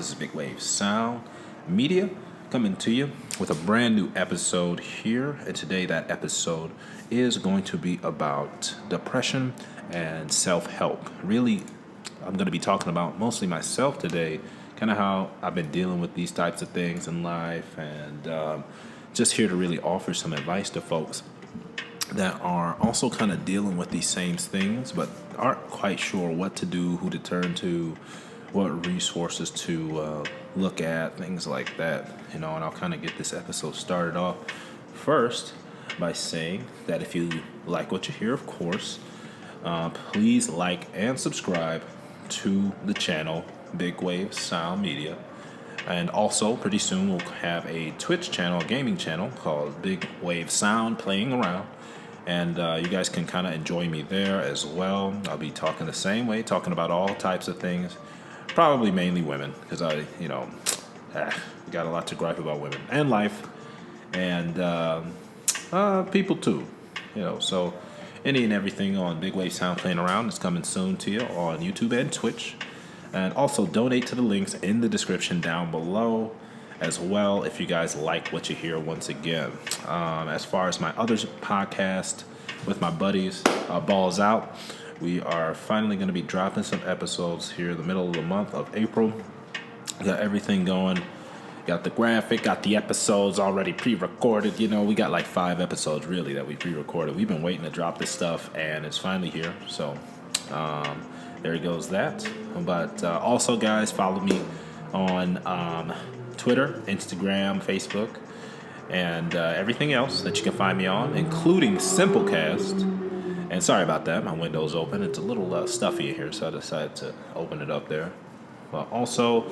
This is BigWaveSoundMedia coming to you with a brand new episode here. And today that episode is going to be about depression and self-help. Really, I'm going to be talking about mostly myself today, kind of how I've been dealing with these types of things in life, and just here to really offer some advice to folks that are also kind of dealing with these same things, but aren't quite sure what to do, who to turn to, what resources to look at, things like that, And I'll kind of get this episode started off first by saying that if you like what you hear, of course, please like and subscribe to the channel BigWaveSoundMedia. And also, pretty soon we'll have a Twitch channel, a gaming channel called Big Wave Sound Playing Around. And you guys can kind of enjoy me there as well. I'll be talking the same way, talking about all types of things. Probably mainly women, because I got a lot to gripe about women and life, and people too. So any and everything on Big Wave Sound Playing Around is coming soon to you on YouTube and Twitch. And also donate to the links in the description down below as well if you guys like what you hear once again. As far as my other podcast with my buddies, Balls Out, we are finally going to be dropping some episodes here in the middle of the month of April. Got everything going. Got the graphic, got the episodes already pre-recorded. We got like 5 episodes really that we pre-recorded. We've been waiting to drop this stuff, and it's finally here. So there goes that. But also, guys, follow me on Twitter, Instagram, Facebook, and everything else that you can find me on, including Simplecast. And sorry about that, my window's open. It's a little stuffy in here, so I decided to open it up there. But also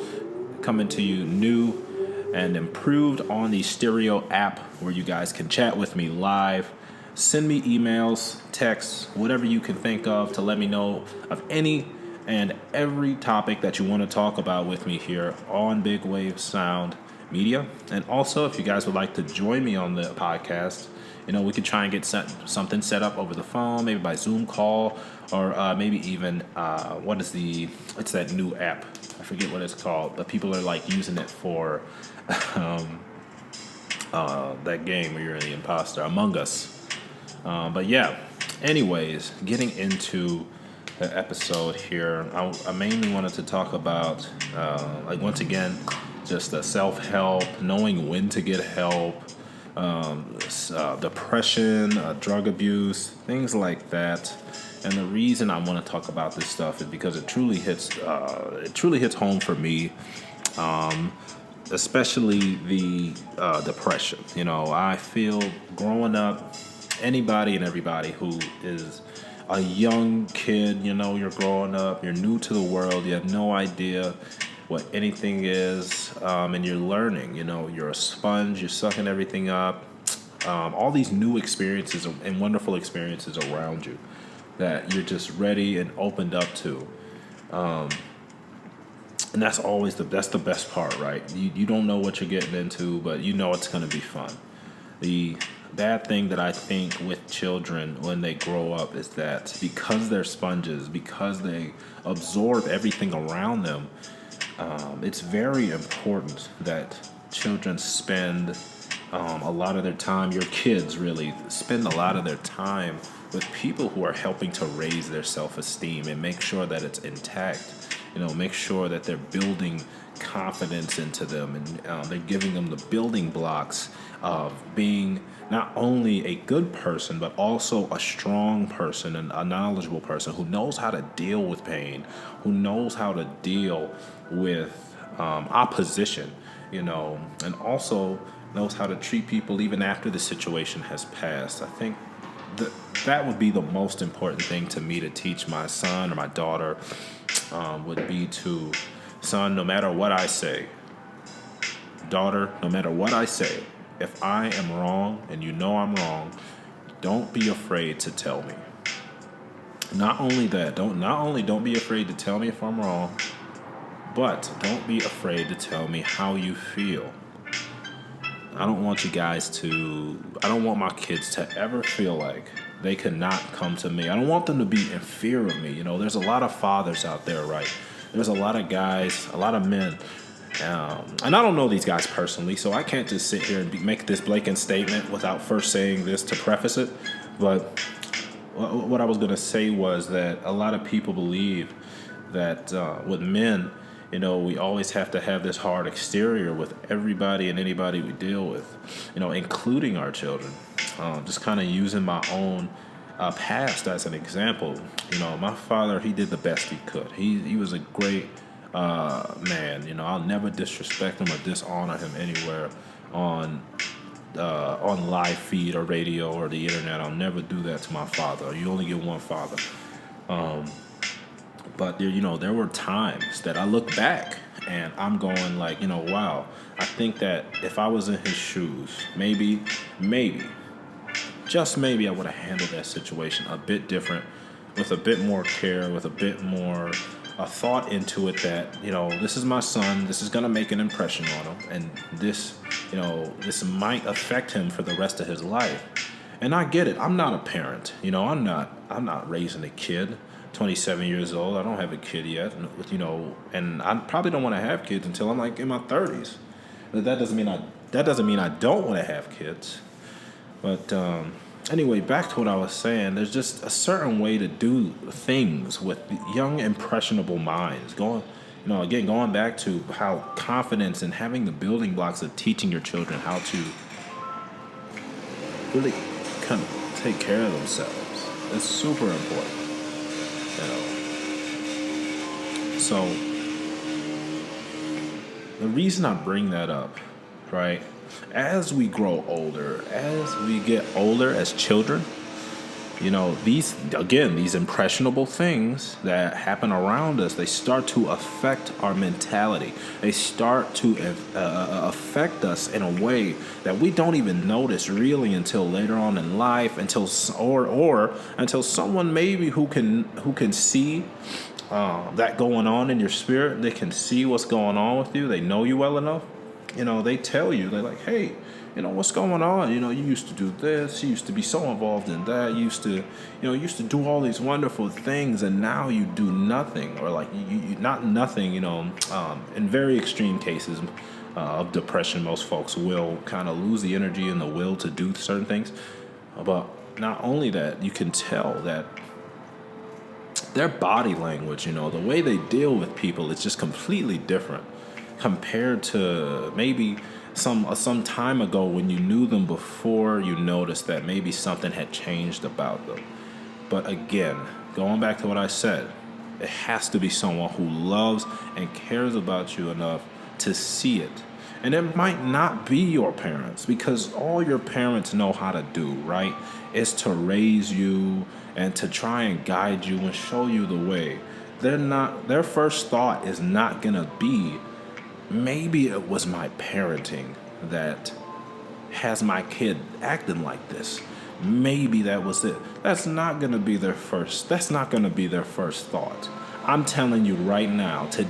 coming to you new and improved on the Stereo app, where you guys can chat with me live. Send me emails, texts, whatever you can think of to let me know of any and every topic that you want to talk about with me here on Big Wave Sound Media. And also, if you guys would like to join me on the podcast, we could try and get something set up over the phone, maybe by Zoom call, or maybe even, it's that new app. I forget what it's called, but people are like using it for that game where you're the imposter, Among Us. But yeah, anyways, getting into the episode here, I mainly wanted to talk about, once again, just self-help, knowing when to get help, depression, drug abuse, things like that. And the reason I want to talk about this stuff is because it truly hits home for me, especially the depression. I feel growing up, anybody and everybody who is a young kid, you're growing up, you're new to the world, you have no idea what anything is, and you're learning. You're a sponge, you're sucking everything up. All these new experiences and wonderful experiences around you that you're just ready and opened up to. And that's always the best part, right? You don't know what you're getting into, but it's going to be fun. The bad thing that I think with children when they grow up is that because they're sponges, because they absorb everything around them, it's very important that children spend a lot of their time, your kids really, spend a lot of their time with people who are helping to raise their self-esteem and make sure that it's intact. Make sure that they're building confidence into them, and they're giving them the building blocks of being not only a good person, but also a strong person and a knowledgeable person who knows how to deal with pain, who knows how to deal with opposition, and also knows how to treat people even after the situation has passed. I think that would be the most important thing to me to teach my son or my daughter, would be to, son, no matter what I say, daughter, no matter what I say, if I am wrong and I'm wrong, don't be afraid to tell me. Not only that, don't be afraid to tell me if I'm wrong, but don't be afraid to tell me how you feel. I don't want my kids to ever feel like they cannot come to me. I don't want them to be in fear of me. There's a lot of fathers out there, right? There's a lot of guys, a lot of men And I don't know these guys personally, so I can't just sit here and make this blatant statement without first saying this to preface it. But what I was going to say was that a lot of people believe that with men, we always have to have this hard exterior with everybody and anybody we deal with, including our children. Just kind of using my own past as an example. My father, he did the best he could. He was a great man. I'll never disrespect him or dishonor him anywhere on live feed or radio or the internet. I'll never do that to my father. You only get one father. But there were times that I look back and I'm going like, wow, I think that if I was in his shoes, maybe, just maybe I would have handled that situation a bit different, with a bit more care, with a bit more thought into it that, this is my son, this is going to make an impression on him, and this might affect him for the rest of his life. And I get it. I'm not a parent. I'm not raising a kid. 27 years old. I don't have a kid yet, and I probably don't want to have kids until I'm like in my 30s. But that doesn't mean I don't want to have kids. But anyway, back to what I was saying. There's just a certain way to do things with young, impressionable minds. Going back to how confidence and having the building blocks of teaching your children how to really kind of take care of themselves. It's super important. So the reason I bring that up, right? As we grow older, as we get older as children, these impressionable things that happen around us, they start to affect our mentality. They start to affect us in a way that we don't even notice really until later on in life, until someone maybe who can see that going on in your spirit. They can see what's going on with you. They know you well enough. They tell you, they're like, hey, what's going on? You used to do this. You used to be so involved in that. You used to do all these wonderful things, and now you do nothing, or like you not nothing. In very extreme cases of depression, most folks will kind of lose the energy and the will to do certain things. But not only that, you can tell that their body language, the way they deal with people, is just completely different compared to maybe some time ago when you knew them before you noticed that maybe something had changed about them. But again, going back to what I said, it has to be someone who loves and cares about you enough to see it. And it might not be your parents, because all your parents know how to do, right, is to raise you and to try and guide you and show you the way. Their first thought is not going to be, maybe it was my parenting that has my kid acting like this. Maybe that was it. That's not going to be their first thought. I'm telling you right now, to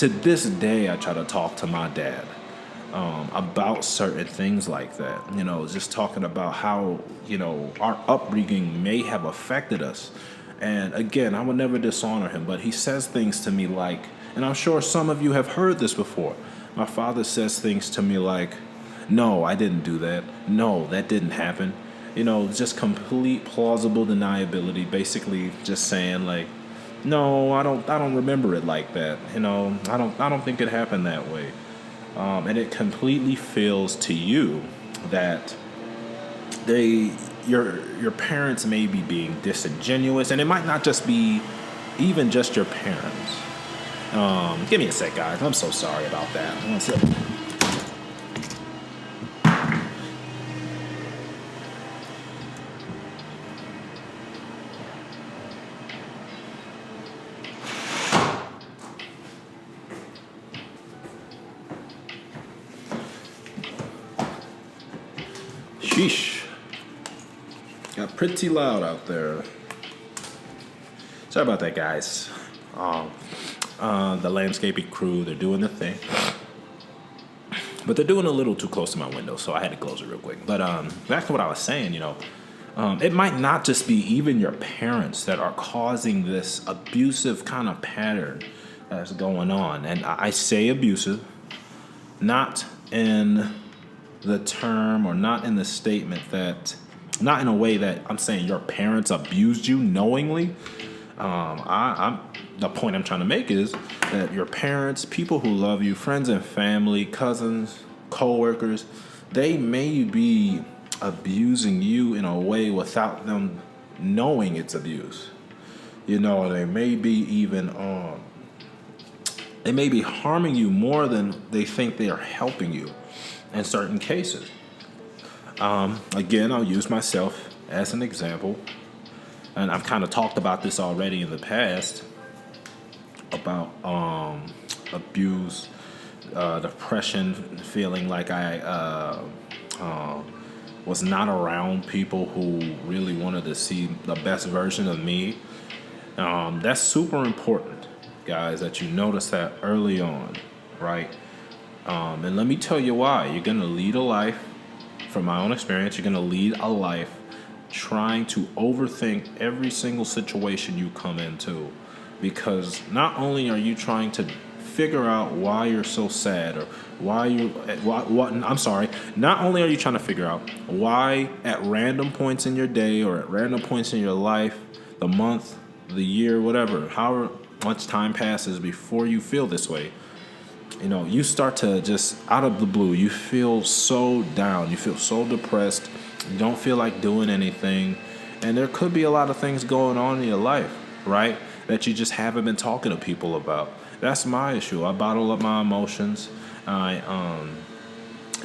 this day, I try to talk to my dad about certain things like that. Just talking about how, our upbringing may have affected us. And again, I would never dishonor him, but he says things to me like, and I'm sure some of you have heard this before. My father says things to me like, no, I didn't do that. No, that didn't happen. Just complete plausible deniability, basically just saying like, no, I don't remember it like that. I don't think it happened that way. And it completely feels to you that your parents may be being disingenuous, and it might not just be even just your parents. Give me a sec, guys. I'm so sorry about that. One sec. Sheesh. Got pretty loud out there. Sorry about that, guys. The landscaping crew, they're doing the thing. But they're doing a little too close to my window, so I had to close it real quick. But back to what I was saying, it might not just be even your parents that are causing this abusive kind of pattern that's going on. And I say abusive, not in the term or not in the statement that, not in a way that I'm saying your parents abused you knowingly. I'm the point I'm trying to make is that your parents, people who love you, friends and family, cousins, coworkers, they may be abusing you in a way without them knowing it's abuse. They may be even they may be harming you more than they think they are helping you in certain cases. Again, I'll use myself as an example. And I've kind of talked about this already in the past about abuse, depression, feeling like I was not around people who really wanted to see the best version of me. That's super important, guys, that you notice that early on, right? And let me tell you why. You're going to lead a life, from my own experience, you're going to lead a life trying to overthink every single situation you come into. Because not only are you trying to figure out why you're so sad or not only are you trying to figure out why at random points in your day or at random points in your life, the month, the year, whatever, however much time passes before you feel this way, you start to just out of the blue, you feel so down, you feel so depressed, you don't feel like doing anything, and there could be a lot of things going on in your life, right, that you just haven't been talking to people about. That's my issue. I bottle up my emotions. I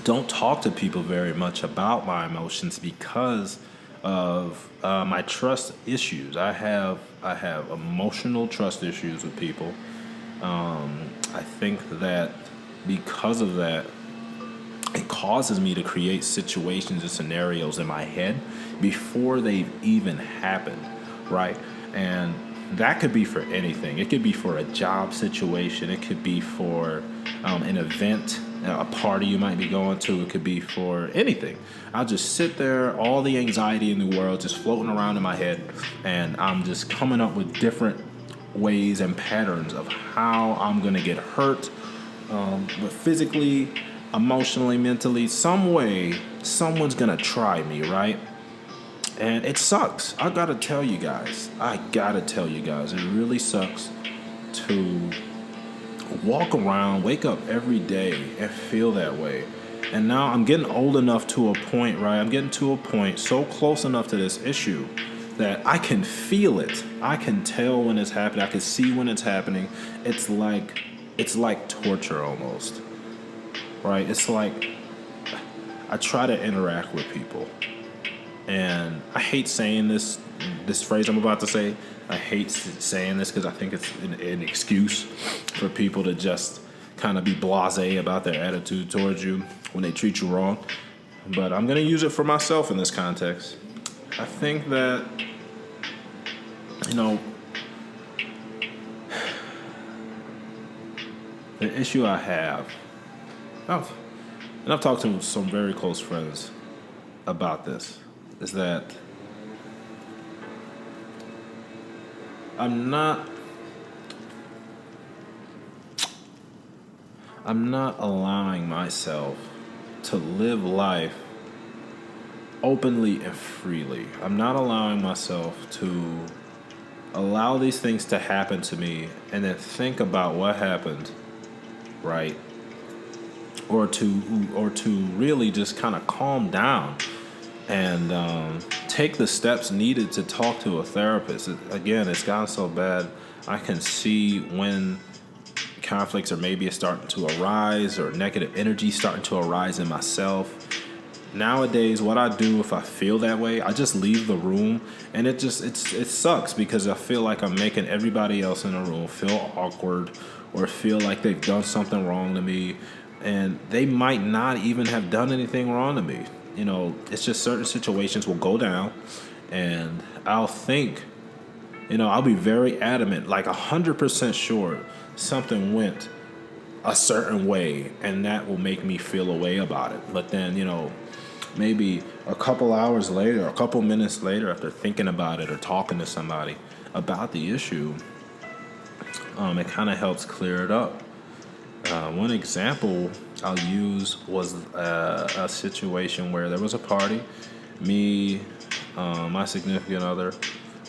don't talk to people very much about my emotions because of my trust issues. I have emotional trust issues with people. I think that because of that, it causes me to create situations and scenarios in my head before they've even happened, right? And that could be for anything. It could be for a job situation. It could be for an event, a party you might be going to. It could be for anything. I'll just sit there, all the anxiety in the world just floating around in my head, and I'm just coming up with different ways and patterns of how I'm going to get hurt, but physically, emotionally, mentally, some way, someone's going to try me, right? And it sucks. I gotta tell you guys, it really sucks to walk around, wake up every day and feel that way. And now I'm getting old enough to a point, right? I'm getting to a point so close enough to this issue that I can feel it. I can tell when it's happening. I can see when it's happening. It's like torture almost, right? It's like I try to interact with people. And I hate saying this phrase I'm about to say. I hate saying this because I think it's an excuse for people to just kind of be blasé about their attitude towards you when they treat you wrong. But I'm going to use it for myself in this context. I think that, the issue I have, and I've talked to some very close friends about this, is that I'm not allowing myself to live life openly and freely. I'm not allowing myself to allow these things to happen to me and then think about what happened, right? Or to really just kind of calm down and take the steps needed to talk to a therapist. Again, it's gotten so bad. I can see when conflicts are maybe starting to arise or negative energy starting to arise in myself. Nowadays, what I do if I feel that way, I just leave the room, and it sucks because I feel like I'm making everybody else in the room feel awkward or feel like they've done something wrong to me, and they might not even have done anything wrong to me. It's just certain situations will go down, and I'll think, I'll be very adamant, like 100% sure something went a certain way, and that will make me feel a way about it. But then, maybe a couple hours later, a couple minutes later, after thinking about it or talking to somebody about the issue, it kind of helps clear it up. One example I'll use was a situation where there was a party. Me, my significant other,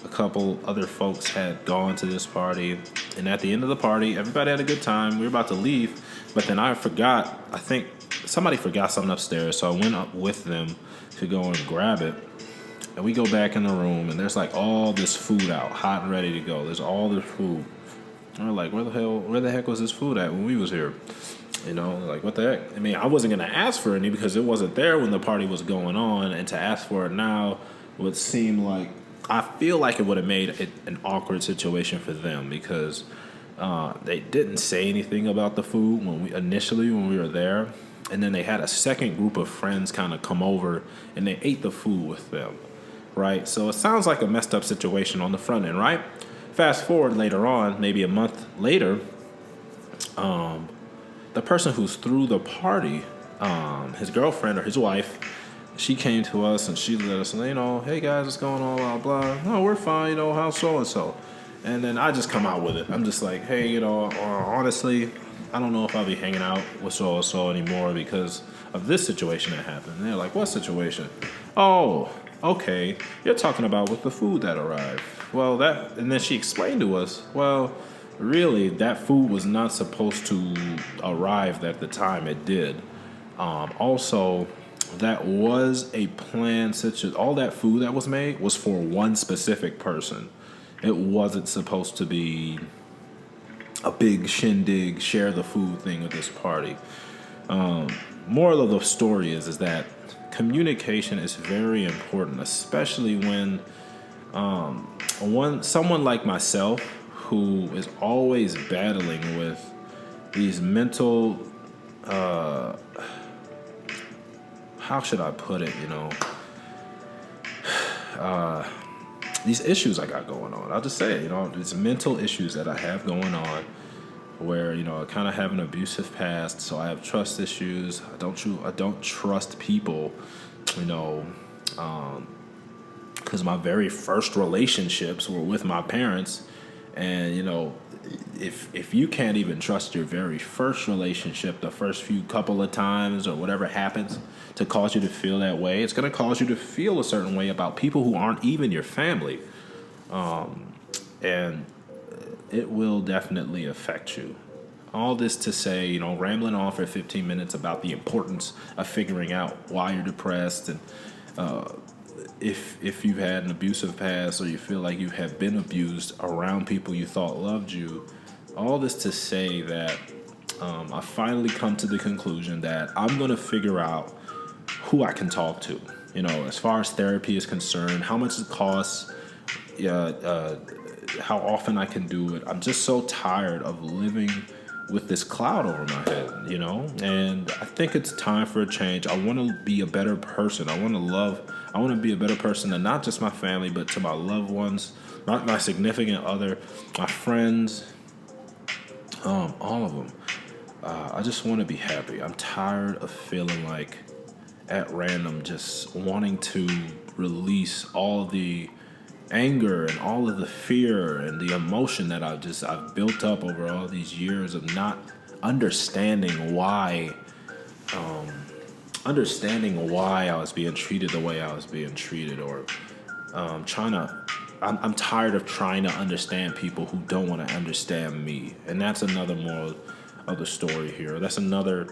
a couple other folks had gone to this party. And at the end of the party, everybody had a good time. We were about to leave. But then I think somebody forgot something upstairs. So I went up with them to go and grab it. And we go back in the room, and there's like all this food out, hot and ready to go. There's all this food. And we're like, where the heck was this food at when we was here? You know, like, what the heck? I mean, I wasn't going to ask for any because it wasn't there when the party was going on. And to ask for it now would seem like, I feel like it would have made it an awkward situation for them because they didn't say anything about the food when we were there. And then they had a second group of friends kind of come over and they ate the food with them, right? So it sounds like a messed up situation on the front end, right? Fast forward later on, maybe a month later, the person who's threw the party, his girlfriend or his wife, she came to us and she let us know, hey guys, what's going on, blah, blah. No, we're fine, how's so-and-so? And then I just come out with it. I'm just like, hey, honestly, I don't know if I'll be hanging out with so-and-so anymore because of this situation that happened. And they're like, what situation? Oh, okay, you're talking about with the food that arrived. Well, and then she explained to us, well, really, that food was not supposed to arrive at the time it did. Also, that was a plan, such as all that food that was made was for one specific person. It wasn't supposed to be a big shindig, share the food thing at this party. Moral of the story is that communication is very important, especially when someone like myself who is always battling with these mental, how should I put it, these issues I got going on. I'll just say it, these mental issues that I have going on where, I kind of have an abusive past, so I have trust issues. I don't trust people, because my very first relationships were with my parents. And, if you can't even trust your very first relationship, the first few couple of times or whatever happens to cause you to feel that way, it's going to cause you to feel a certain way about people who aren't even your family. And it will definitely affect you. All this to say, rambling on for 15 minutes about the importance of figuring out why you're depressed and if you've had an abusive past or you feel like you have been abused around people you thought loved you, all this to say that I finally come to the conclusion that I'm going to figure out who I can talk to, as far as therapy is concerned, how much it costs, how often I can do it. I'm just so tired of living with this cloud over my head, and I think it's time for a change. I want to be a better person. I want to be a better person to not just my family, but to my loved ones, my significant other, my friends, all of them. I just want to be happy. I'm tired of feeling like at random, just wanting to release all the anger and all of the fear and the emotion that I've built up over all these years of not understanding why I was being treated the way I was being treated, or I'm tired of trying to understand people who don't want to understand me. And that's another moral of the story here. That's another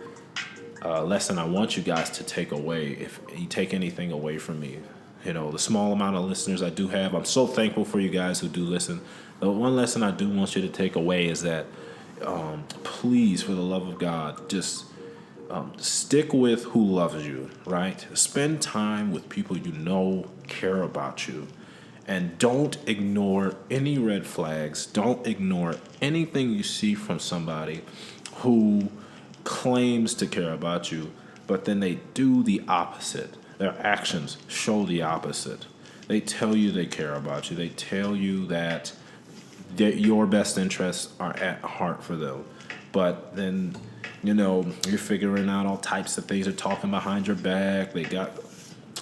lesson I want you guys to take away. If you take anything away from me, the small amount of listeners I do have, I'm so thankful for you guys who do listen. The one lesson I do want you to take away is that please, for the love of God, just stick with who loves you, right? Spend time with people care about you. And don't ignore any red flags. Don't ignore anything you see from somebody who claims to care about you, but then they do the opposite. Their actions show the opposite. They tell you they care about you. They tell you that your best interests are at heart for them. But then, you're figuring out all types of things. They're talking behind your back. They got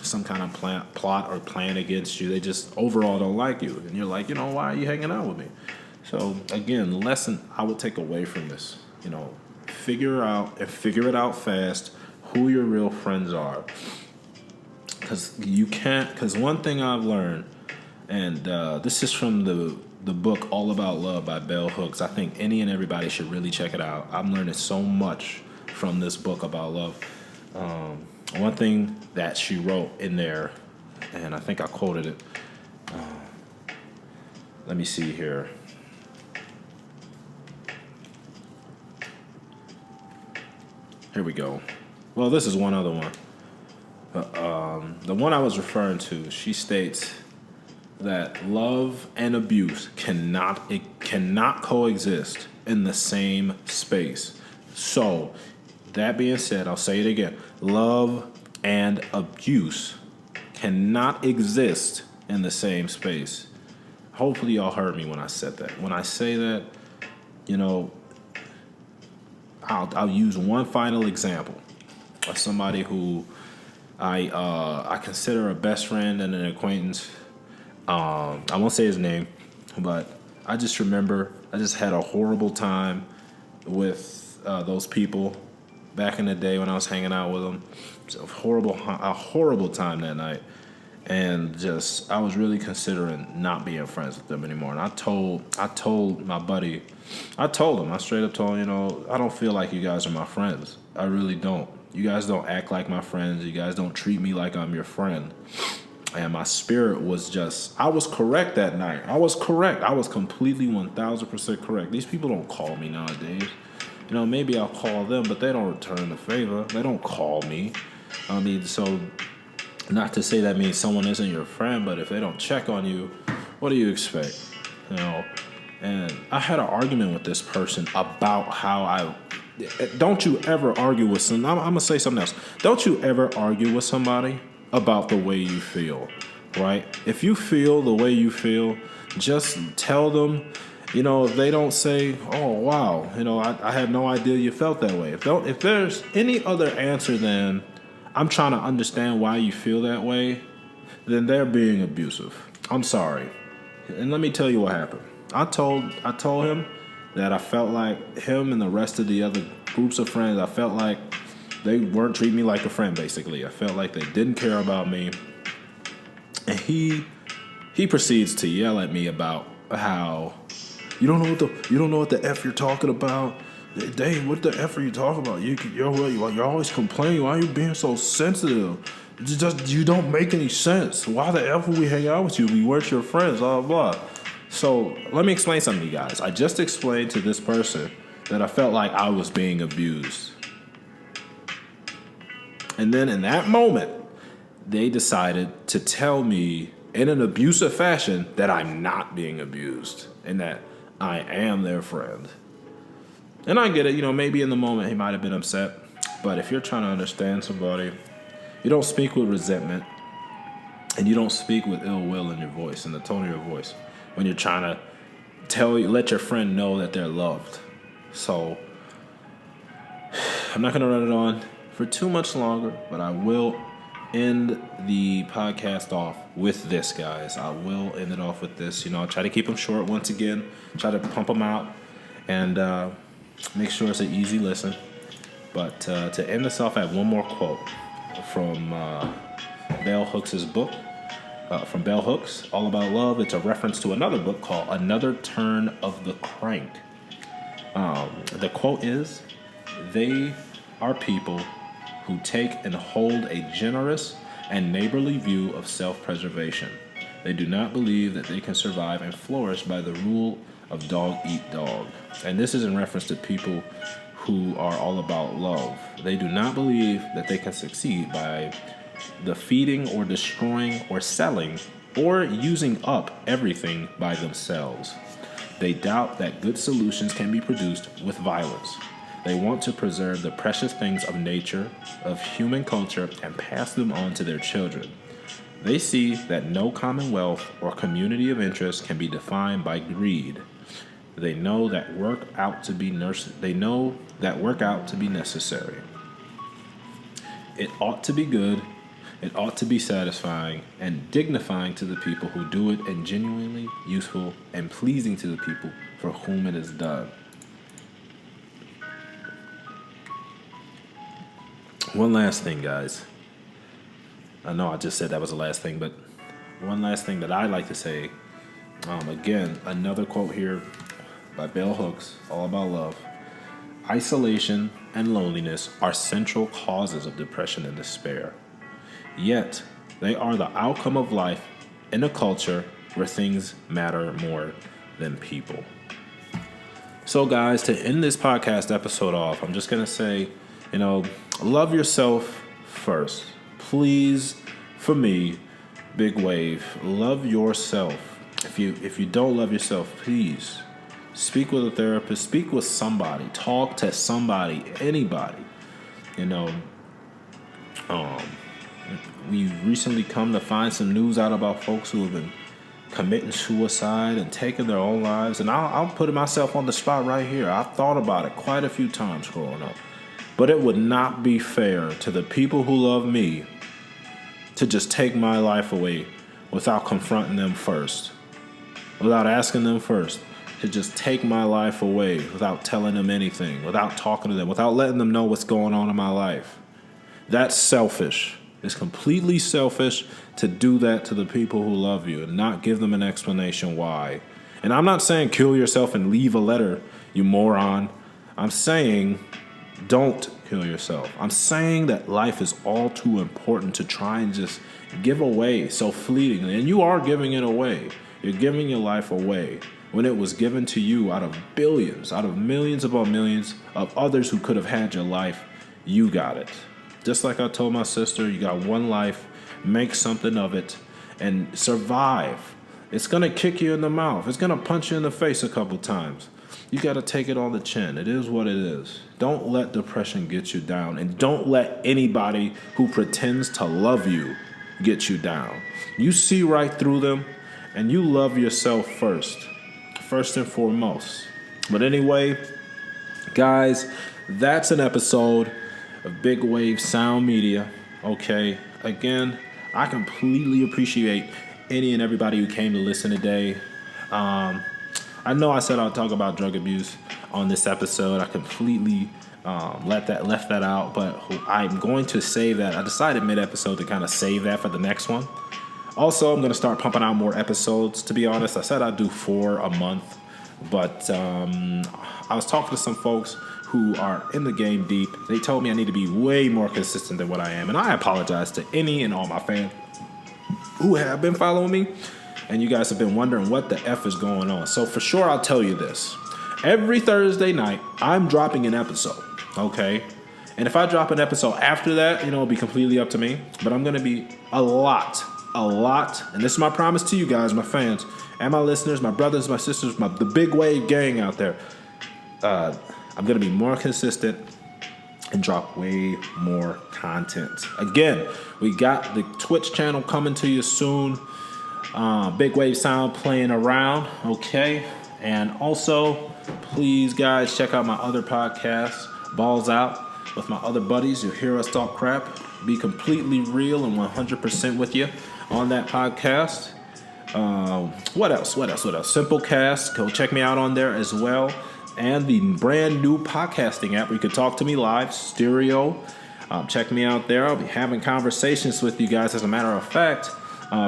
some kind of plot or plan against you. They just overall don't like you. And you're like, why are you hanging out with me? So again, lesson I would take away from this, figure it out fast who your real friends are. Because one thing I've learned, and this is from the book All About Love by Bell Hooks. I think any and everybody should really check it out. I'm learning so much from this book about love. One thing that she wrote in there, and I think I quoted it. Let me see here. Here we go. Well, this is one other one. The one I was referring to, she states that love and abuse cannot coexist in the same space. So, that being said, I'll say it again. Love and abuse cannot exist in the same space. Hopefully y'all heard me when I said that. When I say that, I'll use one final example of somebody who I consider a best friend and an acquaintance. I won't say his name, but I just remember I just had a horrible time with those people back in the day when I was hanging out with them. It was a horrible time that night. And I was really considering not being friends with them anymore. And I told my buddy, I straight up told him, I don't feel like you guys are my friends. I really don't. You guys don't act like my friends. You guys don't treat me like I'm your friend. And my spirit was I was correct that night. I was correct. I was completely 1,000% correct. These people don't call me nowadays. Maybe I'll call them, but they don't return the favor. They don't call me. So not to say that means someone isn't your friend, but if they don't check on you, what do you expect? And I had an argument with this person about how don't you ever argue with I'm going to say something else. Don't you ever argue with somebody about the way you feel, right? If you feel the way you feel, just tell them, if they don't say, oh, wow, I had no idea you felt that way. If there's any other answer than I'm trying to understand why you feel that way, then they're being abusive. I'm sorry. And let me tell you what happened. I told him that I felt like him and the rest of the other groups of friends, I felt like they weren't treating me like a friend, basically. I felt like they didn't care about me. And he proceeds to yell at me about how you don't know what the F you're talking about. Dave, what the F are you talking about? You're always complaining. Why are you being so sensitive? You don't make any sense. Why the F would we hang out with you? We weren't your friends, blah, blah, blah. So let me explain something to you guys. I just explained to this person that I felt like I was being abused. And then in that moment, they decided to tell me in an abusive fashion that I'm not being abused and that I am their friend. And I get it, maybe in the moment he might have been upset. But if you're trying to understand somebody, you don't speak with resentment and you don't speak with ill will in your voice, in the tone of your voice, when you're trying to let your friend know that they're loved. So I'm not going to run it on for too much longer, but I will end the podcast off with this, guys. I will end it off with this. I'll try to keep them short once again, try to pump them out, and make sure it's an easy listen. But to end this off, I have one more quote from Bell Hooks' book. From Bell Hooks, All About Love. It's a reference to another book called Another Turn of the Crank. The quote is, "They are people who take and hold a generous and neighborly view of self-preservation. They do not believe that they can survive and flourish by the rule of dog eat dog." And this is in reference to people who are all about love. They do not believe that they can succeed by the feeding or destroying or selling or using up everything by themselves. They doubt that good solutions can be produced with violence. They want to preserve the precious things of nature, of human culture, and pass them on to their children. They see that no commonwealth or community of interest can be defined by greed. They know that work out to be necessary. It ought to be good. It ought to be satisfying and dignifying to the people who do it, and genuinely useful and pleasing to the people for whom it is done. One last thing, guys. I know I just said that was the last thing, but one last thing that I like to say. Again, another quote here by Bell Hooks, all about love. Isolation and loneliness are central causes of depression and despair. Yet, they are the outcome of life in a culture where things matter more than people. So, guys, to end this podcast episode off, I'm just going to say, love yourself first. Please, for me, Big Wave, love yourself. If you don't love yourself, please speak with a therapist, speak with somebody, talk to somebody, anybody. We recently come to find some news out about folks who have been committing suicide and taking their own lives. And I'll put myself on the spot right here. I've thought about it quite a few times growing up. But it would not be fair to the people who love me to just take my life away without confronting them first, without asking them first, to just take my life away without telling them anything, without talking to them, without letting them know what's going on in my life. That's selfish. It's completely selfish to do that to the people who love you and not give them an explanation why. And I'm not saying kill yourself and leave a letter, you moron. I'm saying don't kill yourself. I'm saying that life is all too important to try and just give away so fleetingly. And you are giving it away. You're giving your life away when it was given to you out of billions, out of millions upon millions of others who could have had your life. You got it. Just like I told my sister, you got one life, make something of it, and survive. It's going to kick you in the mouth. It's going to punch you in the face a couple times. You got to take it on the chin. It is what it is. Don't let depression get you down, and don't let anybody who pretends to love you get you down. You see right through them, and you love yourself first and foremost. But anyway, guys, that's an episode of BigWaveSoundMedia. Okay, again, I completely appreciate any and everybody who came to listen today. I know I said I'll talk about drug abuse on this episode. I completely left that out, but I'm going to save that. I decided mid-episode to kind of save that for the next one. Also, I'm going to start pumping out more episodes. To be honest, I said I'd do 4 a month, but I was talking to some folks who are in the game deep. They told me I need to be way more consistent than what I am, and I apologize to any and all my fans who have been following me, and you guys have been wondering what the F is going on. So for sure, I'll tell you this. Every Thursday night, I'm dropping an episode, okay? And if I drop an episode after that, it'll be completely up to me, but I'm going to be a lot, and this is my promise to you guys, my fans, and my listeners, my brothers, my sisters, the Big Wave gang out there. I'm going to be more consistent and drop way more content. Again, we got the Twitch channel coming to you soon. Big Wave Sound playing around, okay? And also, please, guys, check out my other podcast, Balls Out, with my other buddies. You'll hear us talk crap, be completely real and 100% with you on that podcast. What else? Simplecast. Go check me out on there as well. And the brand new podcasting app where you can talk to me live, stereo. Check me out there. I'll be having conversations with you guys, as a matter of fact,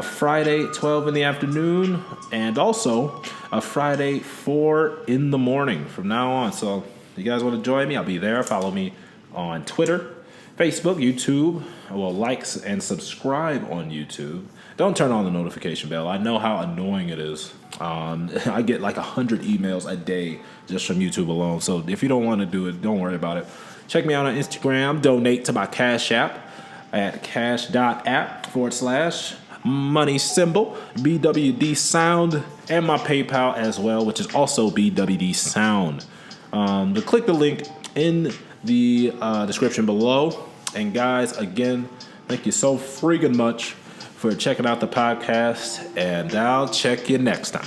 Friday at 12 in the afternoon, and also Friday 4 in the morning from now on. So if you guys want to join me, I'll be there. Follow me on Twitter, Facebook, YouTube. Well, likes and subscribe on YouTube. Don't turn on the notification bell. I know how annoying it is. I get like 100 emails a day just from YouTube alone. So if you don't want to do it, don't worry about it. Check me out on Instagram. Donate to my Cash App at cash.app/money symbol BWD Sound, and my PayPal as well, which is also BWD Sound. Click the link in the description below. And guys, again, thank you so freaking much for checking out the podcast, and I'll check you next time.